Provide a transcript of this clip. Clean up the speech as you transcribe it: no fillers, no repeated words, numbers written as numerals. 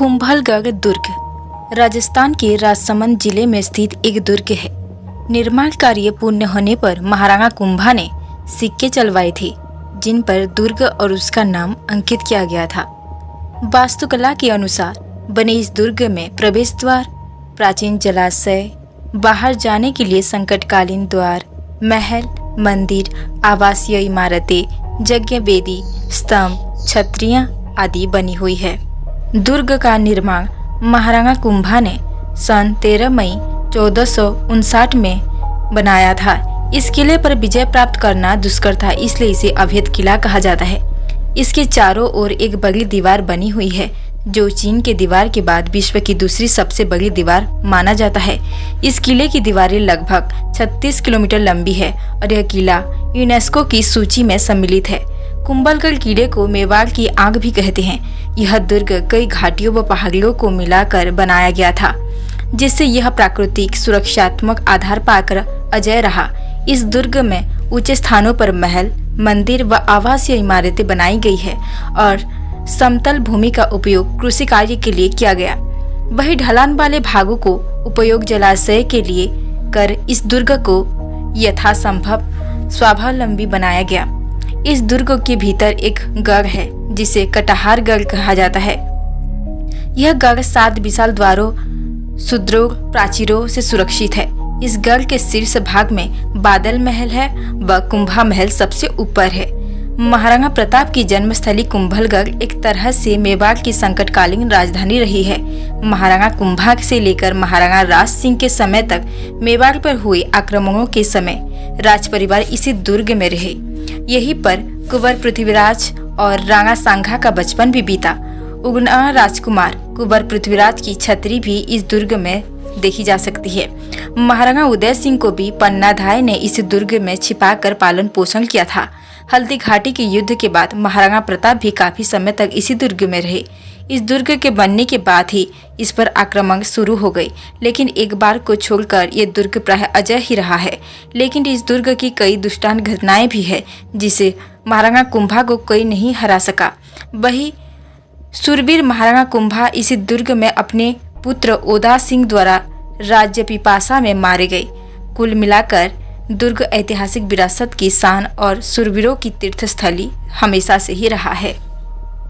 कुंभलगढ़ दुर्ग राजस्थान के राजसमंद जिले में स्थित एक दुर्ग है। निर्माण कार्य पूर्ण होने पर महाराणा कुंभा ने सिक्के चलवाए थे, जिन पर दुर्ग और उसका नाम अंकित किया गया था। वास्तुकला के अनुसार बने इस दुर्ग में प्रवेश द्वार, प्राचीन जलाशय, बाहर जाने के लिए संकटकालीन द्वार, महल, मंदिर, आवासीय इमारतें, यज्ञ वेदी, स्तंभ, छतरियां आदि बनी हुई है। दुर्ग का निर्माण महाराणा कुंभा ने सन 13 मई 1459 में बनाया था। इस किले पर विजय प्राप्त करना दुष्कर था, इसलिए इसे अभेद किला कहा जाता है। इसके चारों ओर एक बड़ी दीवार बनी हुई है, जो चीन के दीवार के बाद विश्व की दूसरी सबसे बड़ी दीवार माना जाता है। इस किले की दीवारें लगभग 36 किलोमीटर लंबी है और यह किला यूनेस्को की सूची में सम्मिलित है। कुंभलगढ़ किले को मेवाड़ की आग भी कहते हैं। यह दुर्ग कई घाटियों व पहाड़ियों को मिलाकर बनाया गया था, जिससे यह प्राकृतिक सुरक्षात्मक आधार पाकर अजय रहा। इस दुर्ग में ऊंचे स्थानों पर महल, मंदिर व आवासीय इमारतें बनाई गई है और समतल भूमि का उपयोग कृषि कार्य के लिए किया गया। वही ढलान वाले भागों को उपयोग जलाशय के लिए कर इस दुर्ग को यथासंभव स्वावलंबी बनाया गया। इस दुर्ग के भीतर एक गढ़ है, जिसे कटाहार गढ़ कहा जाता है। यह गढ़ 7 विशाल द्वारों, सुदृढ़ प्राचीरों से सुरक्षित है। इस गढ़ के शीर्ष भाग में बादल महल है व कुंभा महल सबसे ऊपर है। महाराणा प्रताप की जन्मस्थली कुंभलगढ़ एक तरह से मेवाड़ की संकटकालीन राजधानी रही है। महाराणा कुंभा से लेकर महाराणा राज सिंह के समय तक मेवाड़ पर हुए आक्रमणों के समय राज परिवार इसी दुर्ग में रहे। यहीं पर कुंवर पृथ्वीराज और राणा सांगा का बचपन भी बीता। उगना राजकुमार कुंवर पृथ्वीराज की छतरी भी इस दुर्ग में देखी जा सकती है। महाराणा उदय सिंह को भी पन्नाधाय ने इस दुर्ग में छिपाकर पालन पोषण किया था। हल्दी घाटी के युद्ध के बाद महाराणा प्रताप भी काफी समय तक इसी दुर्ग में रहे। इस दुर्ग के बनने के बाद ही इस पर आक्रमण शुरू हो गई, लेकिन एक बार को छोड़कर ये दुर्ग प्राय अजय ही रहा है। लेकिन इस दुर्ग की कई दुष्टांत घटनाएं भी है, जिसे महाराणा कुंभा को कोई नहीं हरा सका। वही शूरवीर महाराणा कुंभा इसी दुर्ग में अपने पुत्र ओदा सिंह द्वारा राज्य पिपासा में मारे गए। कुल मिलाकर दुर्ग ऐतिहासिक विरासत की शान और शूरवीरों की तीर्थस्थली हमेशा से ही रहा है।